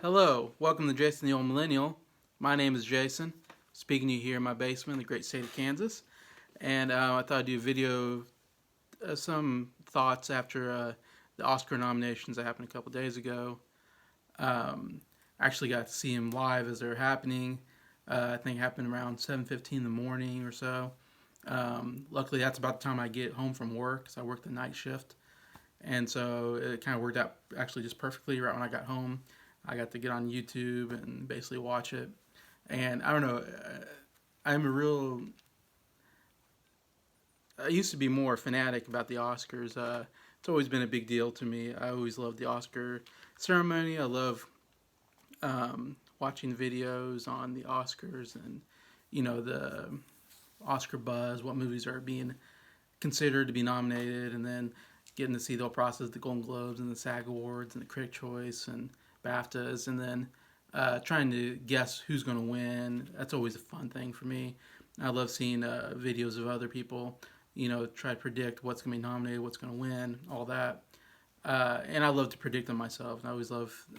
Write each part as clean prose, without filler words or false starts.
Hello, welcome to Jason the Old Millennial. My name is Jason, speaking to you here in my basement in the great state of Kansas. And I thought I'd do a video, some thoughts after the Oscar nominations that happened a couple days ago. I actually got to see them live as they were happening. I think it happened around 7:15 in the morning or so. Luckily, that's about the time I get home from work, because I work the night shift. And so it kind of worked out actually just perfectly right when I got home. I got to get on YouTube and basically watch it. And I don't know, I'm a real. I used to be more fanatic about the Oscars. It's always been a big deal to me. I always loved the Oscar ceremony. I love watching videos on the Oscars and, the Oscar buzz, what movies are being considered to be nominated, and then getting to see the whole process, the Golden Globes and the SAG Awards and the Critic Choice and BAFTAs, and then trying to guess who's going to win. That's always a fun thing for me. I love seeing videos of other people, try to predict what's going to be nominated, what's going to win, all that. And I love to predict them myself. And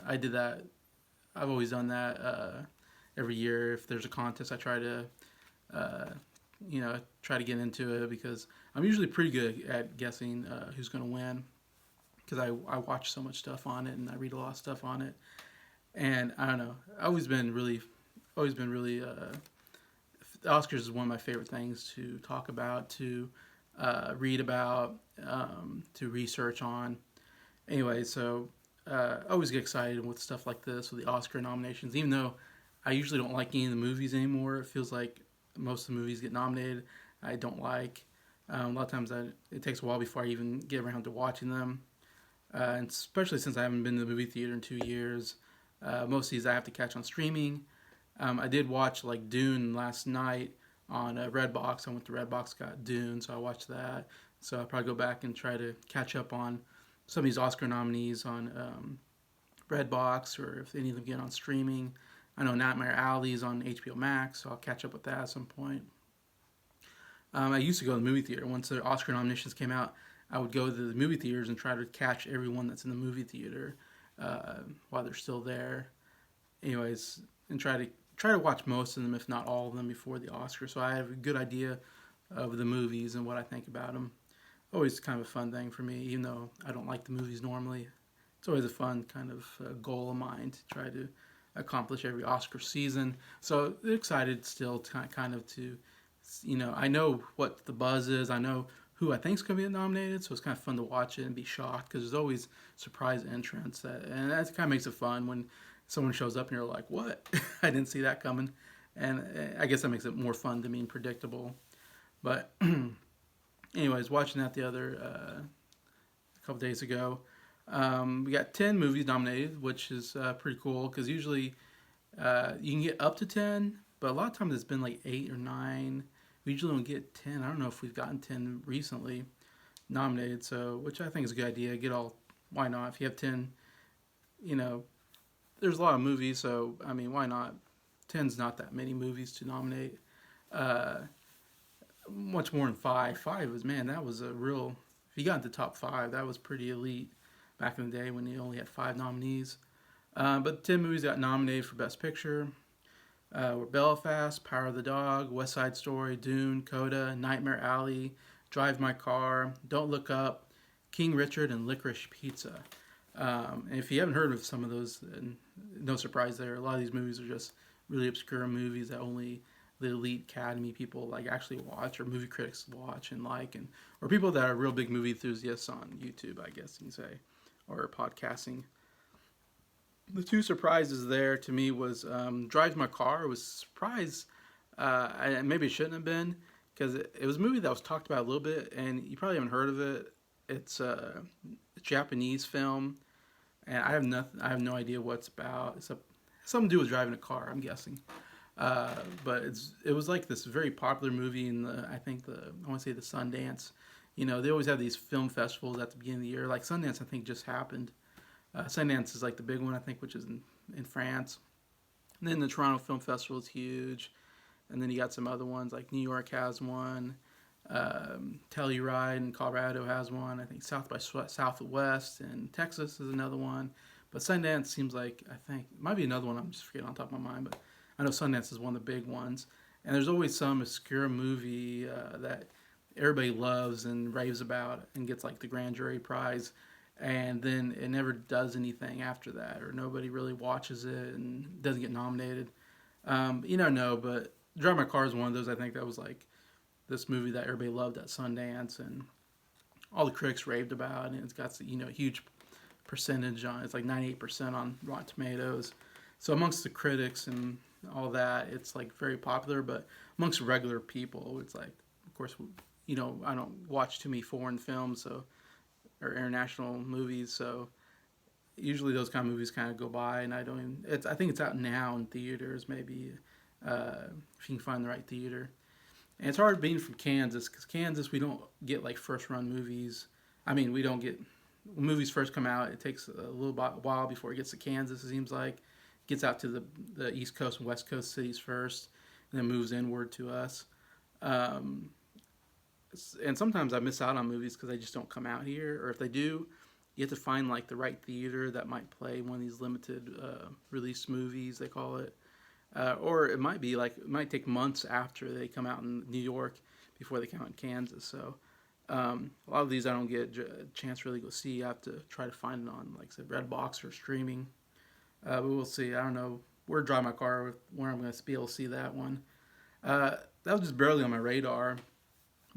I did that. I've always done that every year. If there's a contest, I try to, try to get into it, because I'm usually pretty good at guessing who's going to win, because I watch so much stuff on it and I read a lot of stuff on it. And I don't know, I've always been really, the Oscars is one of my favorite things to talk about, to read about, to research on. Anyway, so I always get excited with stuff like this, with the Oscar nominations, even though I usually don't like any of the movies anymore. It feels like most of the movies get nominated I don't like. A lot of times it takes a while before I even get around to watching them. And especially since I haven't been to the movie theater in 2 years. Most of these I have to catch on streaming. I did watch like Dune last night on Redbox. I went to Redbox, got Dune, so I watched that. So I'll probably go back and try to catch up on some of these Oscar nominees on Redbox, or if any of them get on streaming. I know Nightmare Alley is on HBO Max, so I'll catch up with that at some point. I used to go to the movie theater. Once the Oscar nominations came out, I would go to the movie theaters and try to catch everyone that's in the movie theater while they're still there. Anyways, and try to watch most of them, if not all of them, before the Oscars, so I have a good idea of the movies and what I think about them. Always kind of a fun thing for me, even though I don't like the movies normally. It's always a fun kind of goal of mine to try to accomplish every Oscar season. So excited still to I know what the buzz is. I know who I think is going to be nominated, so it's kind of fun to watch it and be shocked, because there's always surprise entrants, and that kind of makes it fun when someone shows up and you're like, what? I didn't see that coming. And I guess that makes it more fun to me and predictable. But anyways, watching that the other a couple days ago, we got 10 movies nominated, which is pretty cool, because usually you can get up to 10, but a lot of times it's been like 8 or 9. We usually don't get 10. I don't know if we've gotten 10 recently nominated, so which I think is a good idea. Why not? If you have 10, there's a lot of movies, so I mean, why not? 10's not that many movies to nominate. Much more than 5. 5 was, man, that was a real. If you got into top 5, that was pretty elite back in the day when you only had 5 nominees. But 10 movies got nominated for Best Picture. Were Belfast, Power of the Dog, West Side Story, Dune, Coda, Nightmare Alley, Drive My Car, Don't Look Up, King Richard, and Licorice Pizza. And if you haven't heard of some of those, no surprise there. A lot of these movies are just really obscure movies that only the elite Academy people like actually watch, or movie critics watch and like, or people that are real big movie enthusiasts on YouTube, I guess you can say, or podcasting. The two surprises there to me was Drive My Car. I was surprised. Maybe it shouldn't have been, because it was a movie that was talked about a little bit, and you probably haven't heard of it. It's a Japanese film, and I have no idea what it's about. It's something to do with driving a car, I'm guessing. But it was like this very popular movie in I want to say the Sundance. They always have these film festivals at the beginning of the year. Like Sundance, I think just happened. Sundance is like the big one, I think, which is in France. And then the Toronto Film Festival is huge. And then you got some other ones, like New York has one. Telluride in Colorado has one. I think South by Southwest in Texas is another one. But Sundance seems like, I think it might be another one I'm just forgetting on top of my mind, but I know Sundance is one of the big ones. And there's always some obscure movie that everybody loves and raves about and gets like the grand jury prize, and then it never does anything after that, or nobody really watches it and doesn't get nominated. You don't know, but Drive My Car is one of those. I think that was like this movie that everybody loved at Sundance, and all the critics raved about, and it's got a huge percentage on. It's like 98% on Rotten Tomatoes. So amongst the critics and all that, it's like very popular. But amongst regular people, it's like, of course, I don't watch too many foreign films, so or international movies, so usually those kind of movies kind of go by, and I don't even. I think it's out now in theaters, maybe if you can find the right theater. And it's hard being from Kansas because Kansas we don't get like first run movies. I mean, we don't get when movies first come out. It takes a little while before it gets to Kansas. It seems like it gets out to the East Coast and West Coast cities first, and then moves inward to us. Um, and sometimes I miss out on movies because they just don't come out here, or if they do, you have to find like the right theater that might play one of these limited release movies they call it, or it might be like it might take months after they come out in New York before they come out in Kansas. So a lot of these I don't get a chance to really go see. I have to try to find it on like I said Redbox or streaming, but we'll see. I don't know where to drive my car where I'm going to be able to see that one. That was just barely on my radar.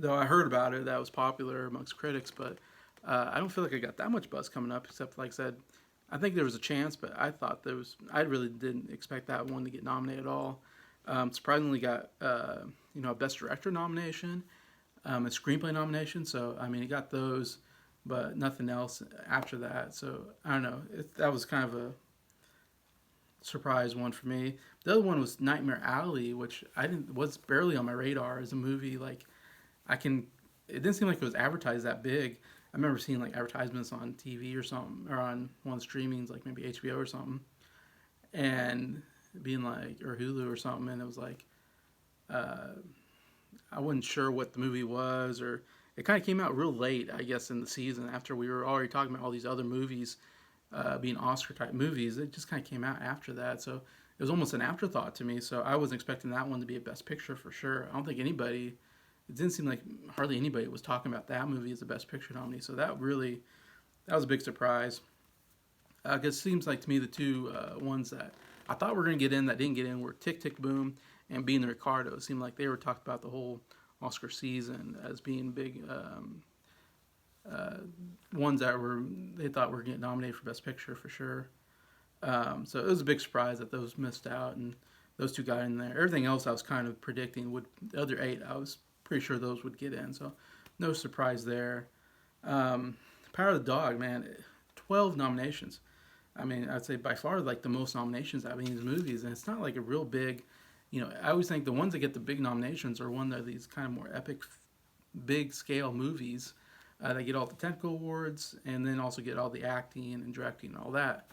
Though I heard about it, that was popular amongst critics, but I don't feel like I got that much buzz coming up. Except, like I said, I think there was a chance, but I thought there was. I really didn't expect that one to get nominated at all. Surprisingly, got a Best Director nomination, a Screenplay nomination. So I mean, it got those, but nothing else after that. So I don't know. That was kind of a surprise one for me. The other one was Nightmare Alley, which was barely on my radar as a movie. Like it didn't seem like it was advertised that big. I remember seeing like advertisements on TV or something, or on one of the streamings, like maybe HBO or something, and being like, or Hulu or something, and it was like, I wasn't sure what the movie was, or it kind of came out real late, I guess, in the season after we were already talking about all these other movies being Oscar type movies. It just kind of came out after that, so it was almost an afterthought to me. So I wasn't expecting that one to be a Best Picture for sure. I don't think anybody. It didn't seem like hardly anybody was talking about that movie as a Best Picture nominee. So that was a big surprise. Because it seems like to me the two ones that I thought were going to get in that didn't get in were Tick Tick Boom and Being the Ricardo. It seemed like they were talked about the whole Oscar season as being big ones that they thought were getting nominated for Best Picture for sure. So it was a big surprise that those missed out and those two got in there. Everything else I was kind of predicting the other 8 I was pretty sure those would get in, so no surprise there. Power of the Dog, man, 12 nominations. I mean, I'd say by far like the most nominations out of any of these movies, and it's not like a real big, I always think the ones that get the big nominations are one of these kind of more epic, big scale movies that get all the technical awards and then also get all the acting and directing and all that.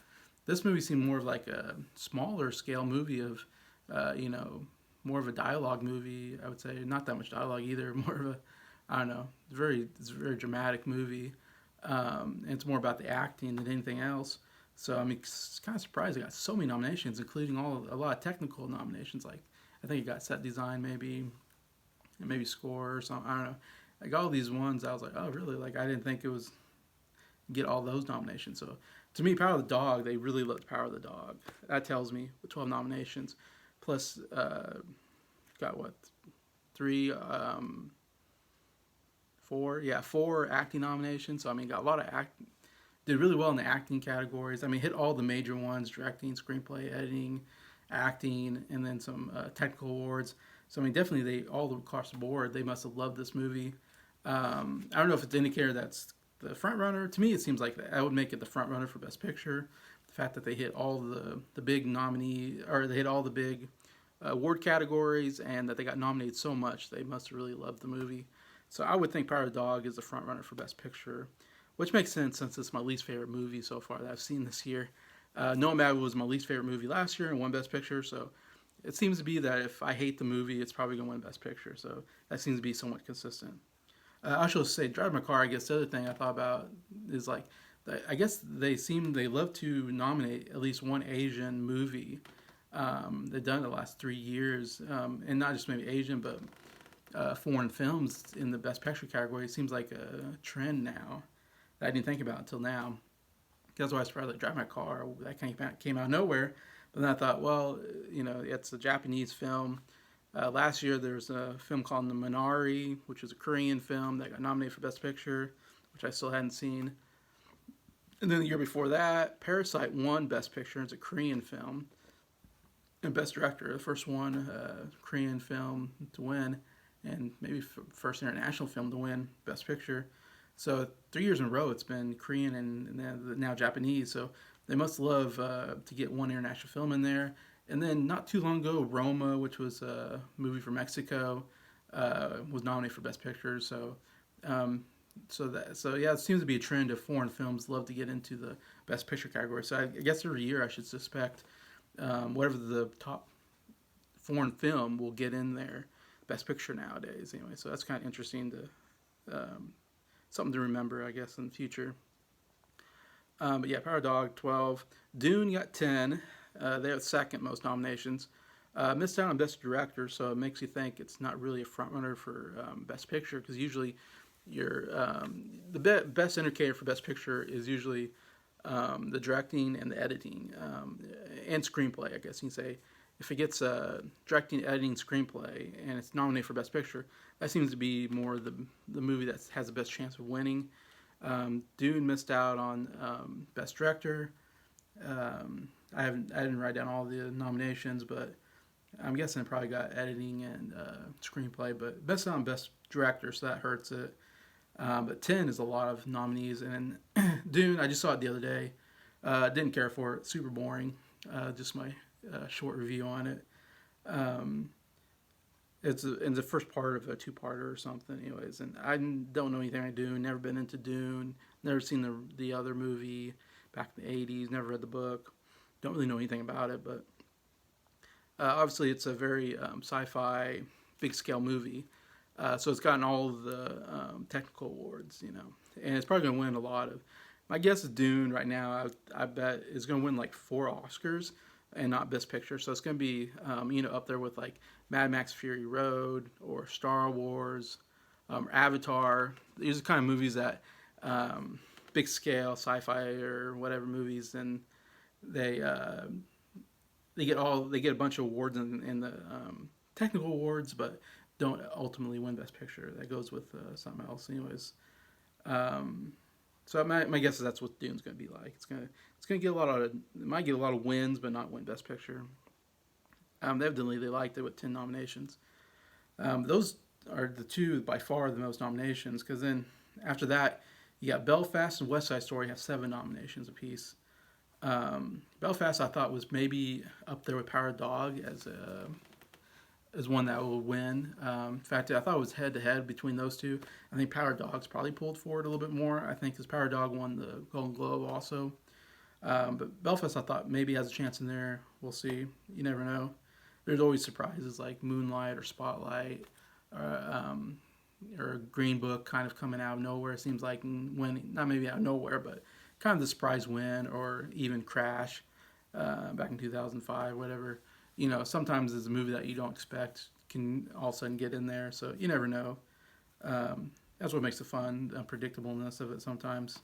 This movie seemed more of like a smaller scale movie of, more of a dialogue movie, I would say. Not that much dialogue either. More of I don't know. It's a very dramatic movie. And it's more about the acting than anything else. So, I mean, it's kind of surprised it got so many nominations, including a lot of technical nominations. Like, I think it got set design maybe, and maybe score or something. I don't know. Like, all these ones, I was like, oh, really? Like, I didn't think it was get all those nominations. So, to me, Power of the Dog, they really loved Power of the Dog. That tells me, with 12 nominations. Plus, got what, 3, 4? Yeah, 4 acting nominations. So, I mean, got a lot of did really well in the acting categories. I mean, hit all the major ones: directing, screenplay, editing, acting, and then some technical awards. So, I mean, definitely all across the board, they must have loved this movie. I don't know if it's an indicator that's the front runner. To me, it seems like I would make it the front runner for Best Picture. The fact that they hit all the big they hit all the big award categories, and that they got nominated so much, they must have really loved the movie. So I would think Power of the Dog is the front runner for Best Picture, which makes sense since it's my least favorite movie so far that I've seen this year. Nomad was my least favorite movie last year and won Best Picture, so it seems to be that if I hate the movie, it's probably going to win Best Picture. So that seems to be somewhat consistent. I should say, Drive My Car, I guess the other thing I thought about is like I guess they love to nominate at least one Asian movie. They've done it the last 3 years, and not just maybe Asian, but foreign films in the Best Picture category. It seems like a trend now that I didn't think about until now. That's why I was surprised like Drive My Car. That came out of nowhere. But then I thought, well, it's a Japanese film. Last year there was a film called The Minari, which was a Korean film that got nominated for Best Picture, which I still hadn't seen. And then the year before that, Parasite won Best Picture. It's a Korean film. And Best Director, the first one, Korean film to win, and maybe first international film to win Best Picture. So 3 years in a row, it's been Korean and now Japanese. So they must love to get one international film in there. And then not too long ago, Roma, which was a movie from Mexico, was nominated for Best Picture. So yeah, it seems to be a trend of foreign films love to get into the Best Picture category. So I guess every year I should suspect whatever the top foreign film will get in there, Best Picture nowadays. Anyway, so that's kind of interesting to something to remember, I guess, in the future. But yeah, Power Dog 12, Dune got 10. They have second most nominations. Missed out on Best Director, so it makes you think it's not really a frontrunner for Best Picture, because usually the best indicator for Best Picture is usually the directing and the editing and screenplay, I guess you can say. If it gets directing, editing, screenplay, and it's nominated for Best Picture, that seems to be more the movie that has the best chance of winning. Dune missed out on Best Director. I didn't write down all the nominations, but I'm guessing it probably got editing and screenplay. But missed out on Best Director, so that hurts it. But 10 is a lot of nominees, and Dune, I just saw it the other day. Didn't care for it. Super boring. Just my short review on it. It's the first part of a two-parter or something, anyways. And I don't know anything about Dune. Never been into Dune. Never seen the other movie back in the '80s. Never read the book. Don't really know anything about it, but obviously it's a very sci-fi, big-scale movie. So it's gotten all of the technical awards, and it's probably going to win a lot of. My guess is Dune right now. I bet is going to win like 4 Oscars and not Best Picture. So it's going to be up there with like Mad Max Fury Road or Star Wars, Avatar. These are the kind of movies that big scale sci-fi or whatever movies, and they get a bunch of awards in the technical awards, but don't ultimately win Best Picture. That goes with something else, anyways. So my guess is that's what Dune's going to be like. It's gonna get it might get a lot of wins, but not win Best Picture. Evidently they liked it with 10 nominations. Those are the two by far the most nominations, because then after that you got Belfast and West Side Story have 7 nominations apiece. Belfast I thought was maybe up there with Power Dog as one that will win. In fact, I thought it was head-to-head between those two. I think Power Dog's probably pulled forward a little bit more. I think because Power Dog won the Golden Globe also. But Belfast I thought maybe has a chance in there. We'll see. You never know. There's always surprises like Moonlight or Spotlight or Green Book kind of coming out of nowhere. It seems like winning, not maybe out of nowhere, but kind of the surprise win, or even Crash back in 2005, whatever. Sometimes it's a movie that you don't expect can all of a sudden get in there. So you never know. That's what makes the fun, unpredictableness of it sometimes.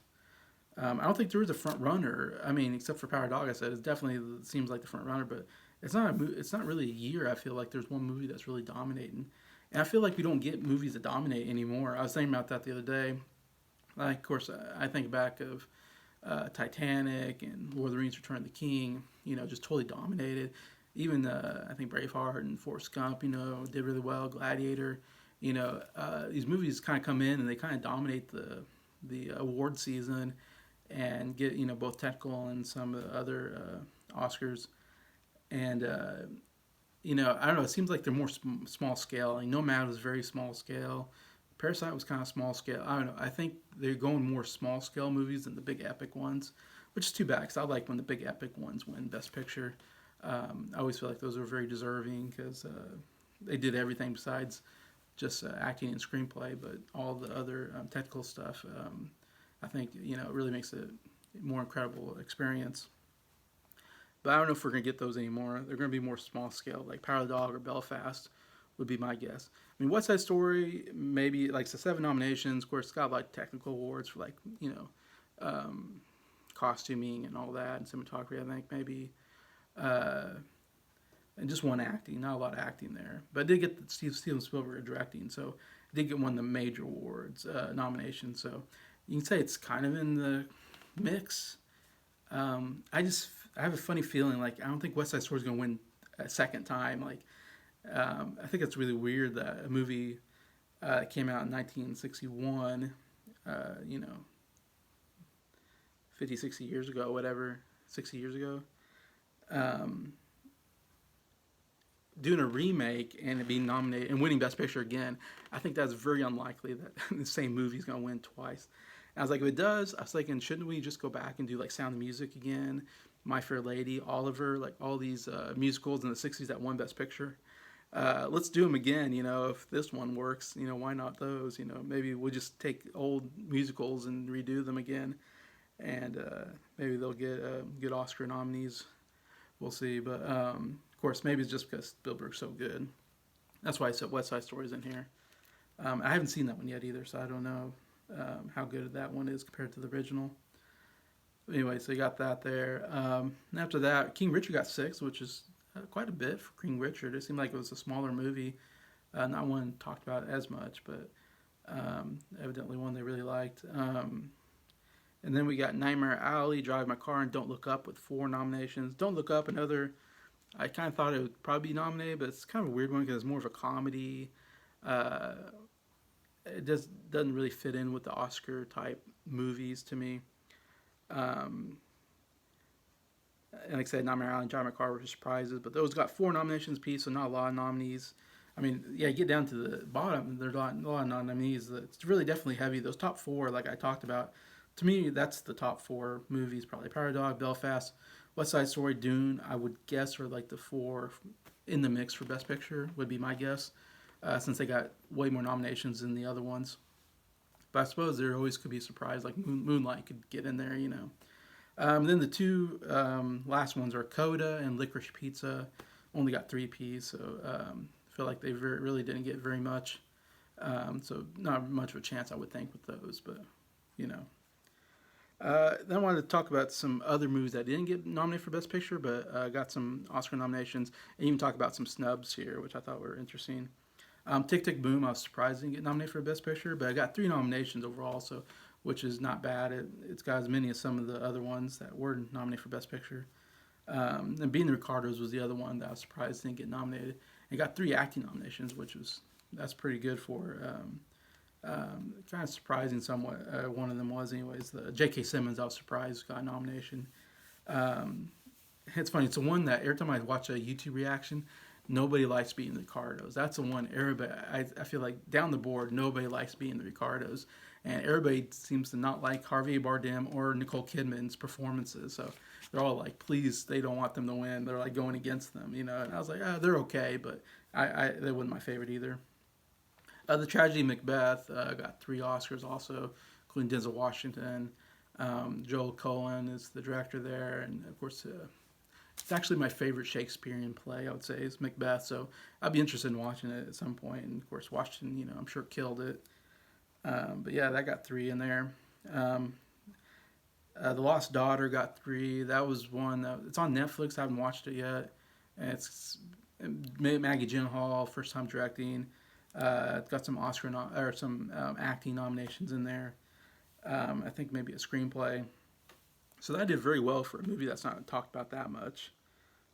I don't think there is a front runner. I mean, except for Power Dog, I said it definitely seems like the front runner, but it's not really a year. I feel like there's one movie that's really dominating, and I feel like we don't get movies that dominate anymore. I was thinking about that the other day. Like, of course, I think back of Titanic and Lord of the Rings: Return of the King. Just totally dominated. Even I think Braveheart and Forrest Gump, did really well. Gladiator, these movies kind of come in and they kind of dominate the award season and get both technical and some of the other Oscars. And I don't know. It seems like they're more small scale. Like Nomad was very small scale. Parasite was kind of small scale. I don't know. I think they're going more small scale movies than the big epic ones, which is too bad because I like when the big epic ones win Best Picture. I always feel like those are very deserving because they did everything besides just acting and screenplay, but all the other technical stuff, I think, it really makes it more incredible experience. But I don't know if we're gonna get those anymore. They're gonna be more small scale, like Power of the Dog or Belfast would be my guess. I mean, West Side Story, maybe like so 7 nominations. Of course, it's got like technical awards for like um, costuming and all that, and cinematography. I think maybe, uh, and just one acting, not a lot of acting there. But I did get Steven Spielberg directing, so I did get one of the major awards nominations. So you can say it's kind of in the mix. I have a funny feeling like I don't think West Side Story is going to win a second time. Like I think it's really weird that a movie came out in 1961, you know, 50, 60 years ago, whatever, 60 years ago, um, doing a remake and it being nominated and winning Best Picture again. I think that's very unlikely that the same movie is going to win twice. And I was like, if it does, I was thinking, shouldn't we just go back and do like Sound of Music again, My Fair Lady, Oliver, like all these musicals in the '60s that won Best Picture? Let's do them again. If this one works, why not those? Maybe we'll just take old musicals and redo them again, and maybe they'll get good Oscar nominees. We'll see. But of course, maybe it's just because Spielberg's so good. That's why I said West Side Story's in here. I haven't seen that one yet either, so I don't know how good that one is compared to the original. Anyway, so you got that there. And after that, King Richard got 6, which is quite a bit for King Richard. It seemed like it was a smaller movie, not one talked about as much, but evidently one they really liked. And then we got Nightmare Alley, Drive My Car, and Don't Look Up with 4 nominations. Don't Look Up, another, I kind of thought it would probably be nominated, but it's kind of a weird one because it's more of a comedy. Uh, it doesn't really fit in with the Oscar type movies to me. Um, and like I said, Nightmare Alley and Drive My Car were surprises, but those got 4 nominations apiece, so not a lot of nominees. I mean, yeah, you get down to the bottom, there's a lot of nominees. It's really definitely heavy. Those top 4, like I talked about, to me, that's the top 4 movies probably. Power of the Dog, Belfast, West Side Story, Dune, I would guess are like the 4 in the mix for Best Picture, would be my guess, since they got way more nominations than the other ones. But I suppose there always could be a surprise, like Moonlight could get in there. Then the 2 last ones are Coda and Licorice Pizza. Only got 3 Ps, so I feel like they really didn't get very much. So not much of a chance, I would think, with those. But you know. Then I wanted to talk about some other movies that didn't get nominated for Best Picture, but got some Oscar nominations, and even talk about some snubs here, which I thought were interesting. Tick Tick Boom, I was surprised it didn't get nominated for Best Picture, but I got 3 nominations overall, so which is not bad. It's got as many as some of the other ones that were nominated for Best Picture. And Being the Ricardos was the other one that I was surprised didn't get nominated. And got 3 acting nominations, that's pretty good for. Kind of surprising somewhat. One of them was, anyways, the J.K. Simmons. I was surprised got a nomination. It's funny. It's the one that every time I watch a YouTube reaction, nobody likes Being the Ricardos. That's the one everybody. I feel like down the board, nobody likes Being the Ricardos, and everybody seems to not like Harvey Bardem or Nicole Kidman's performances. So they're all like, please, they don't want them to win. They're like going against them, And I was like, they're okay, but they wasn't my favorite either. The Tragedy Macbeth got 3 Oscars also, including Denzel Washington. Joel Cohen is the director there, and of course, it's actually my favorite Shakespearean play, I would say, is Macbeth. So I'd be interested in watching it at some point. And of course, Washington, I'm sure killed it. But yeah, that got 3 in there. The Lost Daughter got 3. That was one. It's on Netflix. I haven't watched it yet. And it's Maggie Gyllenhaal, first time directing. It's got some some acting nominations in there. I think maybe a screenplay. So that did very well for a movie that's not talked about that much.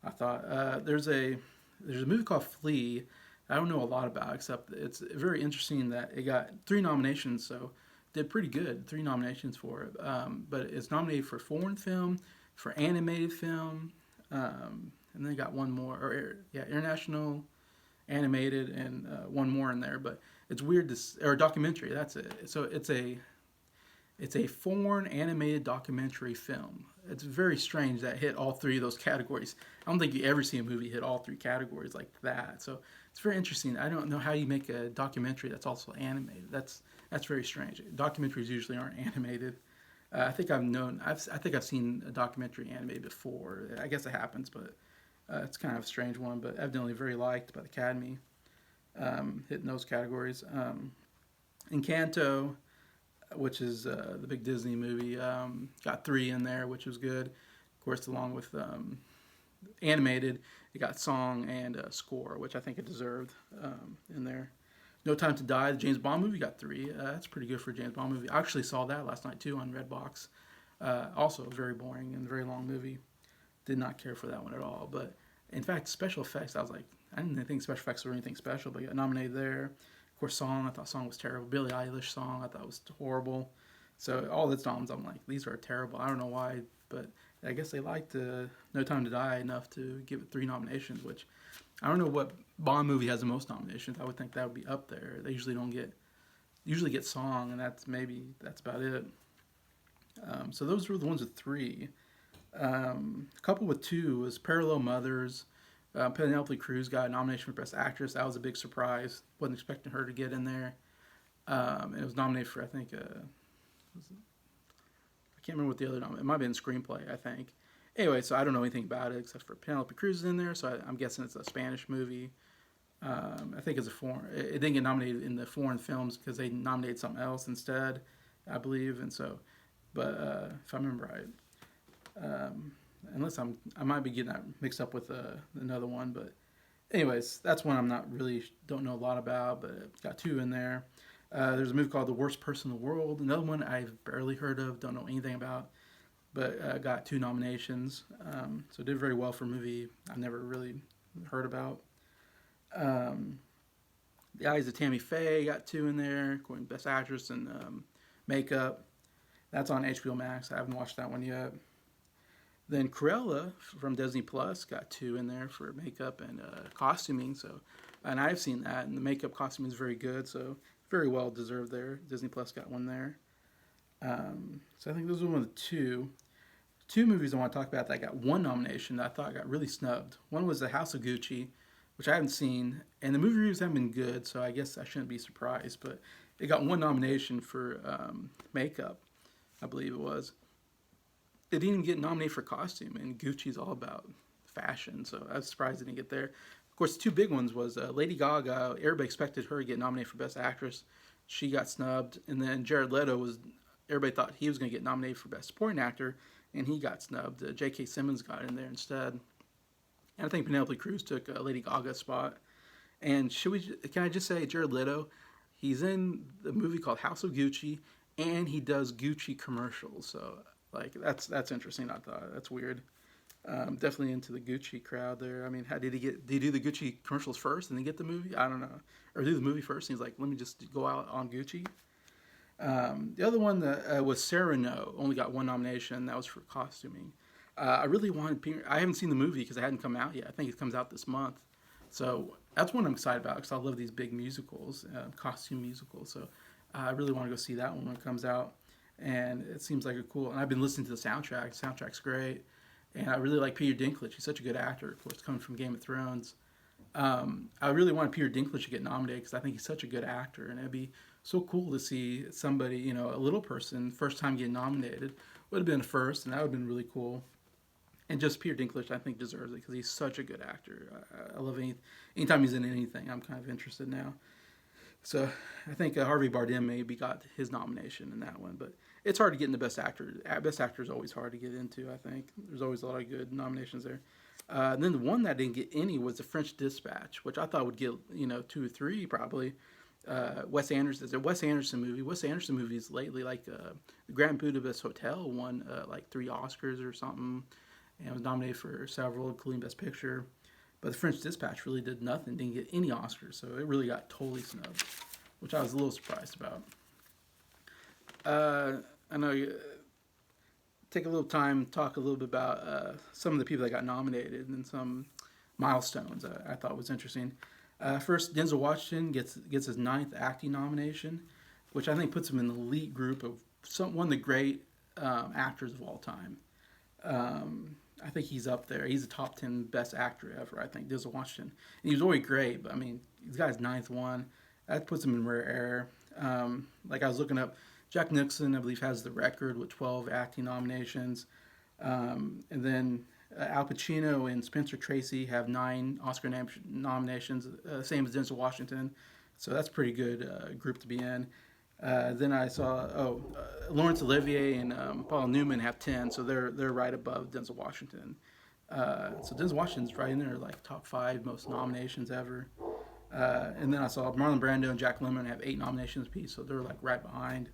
I thought there's a movie called Flea. I don't know a lot about, except it's very interesting that it got 3 nominations. So did pretty good. 3 nominations for it. But it's nominated for foreign film, for animated film, and then got one more, international animated, and one more in there. But it's weird or documentary. That's it. So it's a foreign animated documentary film. It's very strange that hit all 3 of those categories. I don't think you ever see a movie hit all 3 categories like that. So it's very interesting. I don't know how you make a documentary that's also animated. That's very strange. Documentaries usually aren't animated. I think I've seen a documentary animated before. I guess it happens, but it's kind of a strange one. But evidently very liked by the Academy, hitting those categories. Encanto, which is the big Disney movie, got three in there, which was good. Of course, along with animated, it got song and score, which I think it deserved in there. No Time to Die, the James Bond movie, got three. That's pretty good for a James Bond movie. I actually saw that last night too on Redbox. Also, very boring and very long movie. Did not care for that one at all. But in fact, special effects, I was like, I didn't think special effects were anything special, but got nominated there. Of course, song, I thought song was terrible. Billie Eilish song, I thought was horrible. So all the songs, I'm like, these are terrible. I don't know why, but I guess they liked No Time to Die enough to give it three nominations, which I don't know what Bond movie has the most nominations. I would think that would be up there. They usually get song, and that's about it. So those were the ones with three. A couple with two was Parallel Mothers. Penelope Cruz got a nomination for Best Actress. That was a big surprise. Wasn't expecting her to get in there. And it was nominated for, I think, I can't remember what the other nomination. It might have been screenplay, I think. Anyway, so I don't know anything about it except for Penelope Cruz is in there, so I'm guessing it's a Spanish movie. I think it's a foreign. It didn't get nominated in the foreign films because they nominated something else instead, I believe. And so, but if I remember right, unless I might be getting that mixed up with another one. But anyways, that's one don't know a lot about, but it's got two in there. There's a movie called The Worst Person in the World. Another one I've barely heard of, don't know anything about, but got two nominations. So did very well for a movie I've never really heard about. The Eyes of Tammy Faye got two in there, according to Best Actress and Makeup. That's on HBO Max. I haven't watched that one yet. Then Cruella from Disney Plus got two in there for makeup and costuming. So, and I've seen that, and the makeup costuming is very good. So very well deserved there. Disney Plus got one there. So I think those are one of the two movies I want to talk about that got one nomination that I thought got really snubbed. One was The House of Gucci, which I haven't seen, and the movie reviews haven't been good, so I guess I shouldn't be surprised. But it got one nomination for makeup, I believe it was. It didn't even get nominated for costume, and Gucci's all about fashion, so I was surprised it didn't get there. Of course, the two big ones was Lady Gaga. Everybody expected her to get nominated for Best Actress. She got snubbed, and then Jared Leto everybody thought he was going to get nominated for Best Supporting Actor, and he got snubbed. J.K. Simmons got in there instead. And I think Penelope Cruz took Lady Gaga's spot. And can I just say, Jared Leto, he's in the movie called House of Gucci, and he does Gucci commercials. So, like, that's interesting. I thought that's weird. Definitely into the Gucci crowd there. I mean, did he do the Gucci commercials first and then get the movie? I don't know. Or do the movie first and he's like, let me just go out on Gucci. The other one that was Cyrano, only got one nomination. That was for costuming. I really wanted. I haven't seen the movie because it hadn't come out yet. I think it comes out this month, so that's one I'm excited about because I love these big musicals, costume musicals. So I really want to go see that one when it comes out, and it seems like a cool. And I've been listening to the soundtrack. The soundtrack's great, and I really like Peter Dinklage. He's such a good actor, of course, coming from Game of Thrones. I really wanted Peter Dinklage to get nominated because I think he's such a good actor, and it'd be so cool to see somebody, a little person, first time getting nominated. Would have been a first, and that would have been really cool. And just Peter Dinklage, I think, deserves it because he's such a good actor. I love anytime he's in anything, I'm kind of interested now. So I think Harvey Bardem maybe got his nomination in that one, but it's hard to get in the Best Actor. Best Actor is always hard to get into, I think. There's always a lot of good nominations there. And then the one that didn't get any was The French Dispatch, which I thought would get, 2 or 3 probably. Wes Anderson. It's a Wes Anderson movie. Wes Anderson movies lately, like the Grand Budapest Hotel, won like 3 Oscars or something, and was nominated for several, including Best Picture. But The French Dispatch really did nothing, didn't get any Oscars, so it really got totally snubbed, which I was a little surprised about. I know take a little time, talk a little bit about some of the people that got nominated and some milestones I thought was interesting. First, Denzel Washington gets his 9th acting nomination, which I think puts him in the elite group of one of the great actors of all time. I think he's up there. He's a top 10 best actor ever, I think, Denzel Washington. And he was always great, but I mean, he's got his 9th one. That puts him in rare air. Like I was looking up, Jack Nicholson, I believe, has the record with 12 acting nominations. And then Al Pacino and Spencer Tracy have 9 Oscar nominations, same as Denzel Washington. So that's a pretty good group to be in. Then I saw Laurence Olivier and Paul Newman have 10, so they're right above Denzel Washington. So Denzel Washington's right in there, like top 5 most nominations ever. And then I saw Marlon Brando and Jack Lemmon have 8 nominations apiece, so they're like right behind.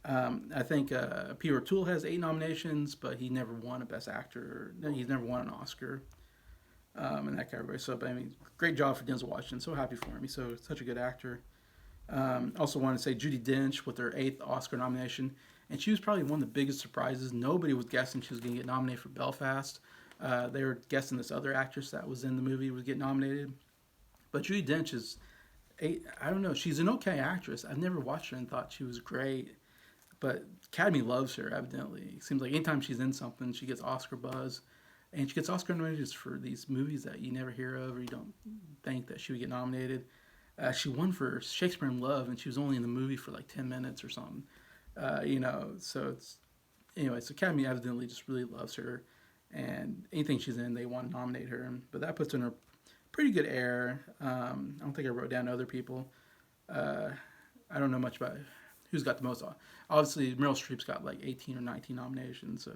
I think Peter O'Toole has 8 nominations, but he never won a Best Actor. He's never won an Oscar in that category. So, but I mean, great job for Denzel Washington. So happy for him. He's such a good actor. Also want to say Judy Dench with her 8th Oscar nomination, and she was probably one of the biggest surprises. Nobody was guessing she was going to get nominated for Belfast. They were guessing this other actress that was in the movie would get nominated, but Judy Dench is, I don't know, she's an okay actress. I've never watched her and thought she was great, but Academy loves her evidently. It seems like anytime she's in something, she gets Oscar buzz, and she gets Oscar nominations for these movies that you never hear of or you don't think that she would get nominated. She won for Shakespeare in Love, and she was only in the movie for like 10 minutes or something. So it's, anyways, Academy evidently just really loves her, and anything she's in, they want to nominate her. But that puts her in a pretty good air. I don't think I wrote down other people. I don't know much about who's got the most. Obviously, Meryl Streep's got like 18 or 19 nominations, so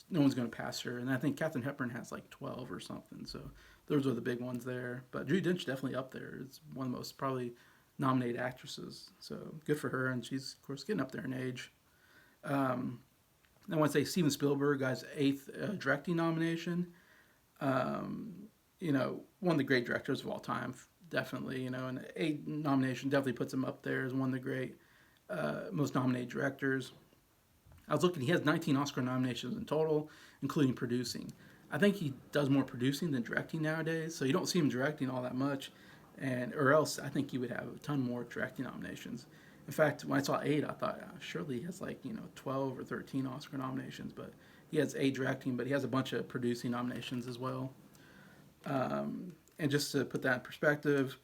no one's going to pass her. And I think Katharine Hepburn has like 12 or something, so those are the big ones there. But Judy Dench definitely up there. It's one of the most probably nominated actresses, so good for her. And she's, of course, getting up there in age. I want to say Steven Spielberg got his 8th directing nomination. One of the great directors of all time, definitely. And 8 nomination definitely puts him up there as one of the great most nominated directors. I was looking; he has 19 Oscar nominations in total, including producing. I think he does more producing than directing nowadays, so you don't see him directing all that much, or else I think he would have a ton more directing nominations. In fact, when I saw 8, I thought surely he has 12 or 13 Oscar nominations, but he has 8 directing, but he has a bunch of producing nominations as well. And just to put that in perspective,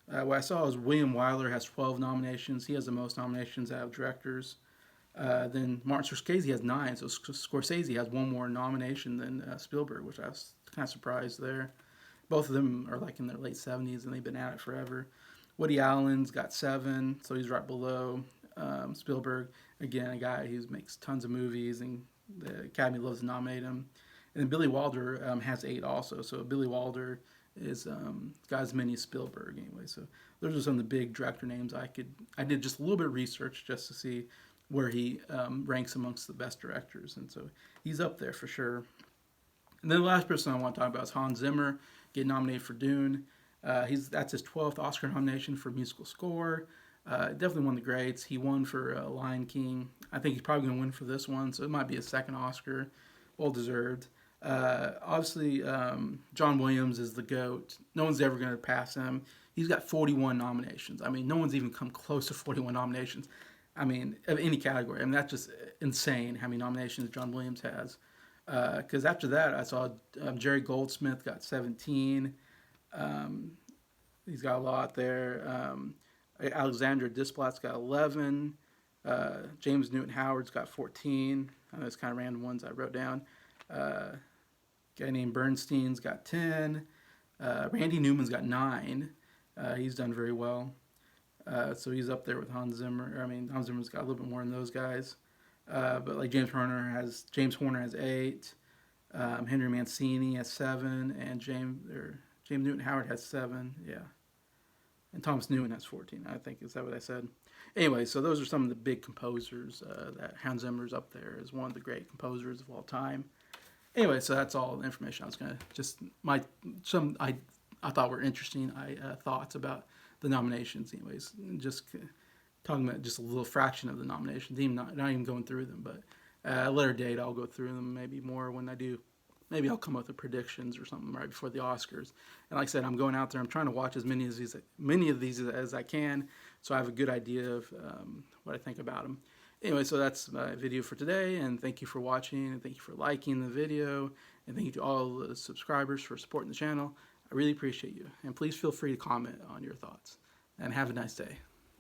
what I saw is William Wyler has 12 nominations. He has the most nominations out of directors. Then Martin Scorsese has 9, so Scorsese has 1 more nomination than Spielberg, which I was kind of surprised there. Both of them are like in their late 70s, and they've been at it forever. Woody Allen's got 7, so he's right below Spielberg. Again, a guy who makes tons of movies, and the Academy loves to nominate him. And then Billy Wilder has 8 also, so Billy Wilder is got as many as Spielberg anyway. So those are some of the big director names I did just a little bit of research just to see where he ranks amongst the best directors, and so he's up there for sure. And then the last person I want to talk about is Hans Zimmer, getting nominated for Dune. That's his 12th Oscar nomination for musical score. Definitely one of the greats. He won for Lion King. I think he's probably going to win for this one, so it might be a second Oscar. Well deserved. Obviously, John Williams is the GOAT. No one's ever going to pass him. He's got 41 nominations. I mean, no one's even come close to 41 nominations. I mean, of any category. I mean, that's just insane how many nominations John Williams has. Because after that, I saw Jerry Goldsmith got 17. He's got a lot there. Alexandra Desplat's got 11. James Newton Howard's got 14. I know it's kind of random ones I wrote down. A guy named Bernstein's got 10. Randy Newman's got 9. He's done very well. So he's up there with Hans Zimmer. I mean, Hans Zimmer's got a little bit more than those guys. But like James Horner has 8. Henry Mancini has 7, and James Newton Howard has 7. Yeah, and Thomas Newman has 14. I think, is that what I said? Anyway, so those are some of the big composers that Hans Zimmer's up there as one of the great composers of all time. Anyway, so that's all the information I was gonna I thought were interesting. Thoughts about the nominations. Anyways, just talking about just a little fraction of the nominations, not even going through them, but at a later date I'll go through them maybe more when I do. Maybe I'll come up with predictions or something right before the Oscars. And like I said, I'm going out there. I'm trying to watch as many of these as I can, so I have a good idea of what I think about them. Anyway, so that's my video for today, and thank you for watching, and thank you for liking the video, and thank you to all the subscribers for supporting the channel. I really appreciate you, and please feel free to comment on your thoughts, and have a nice day.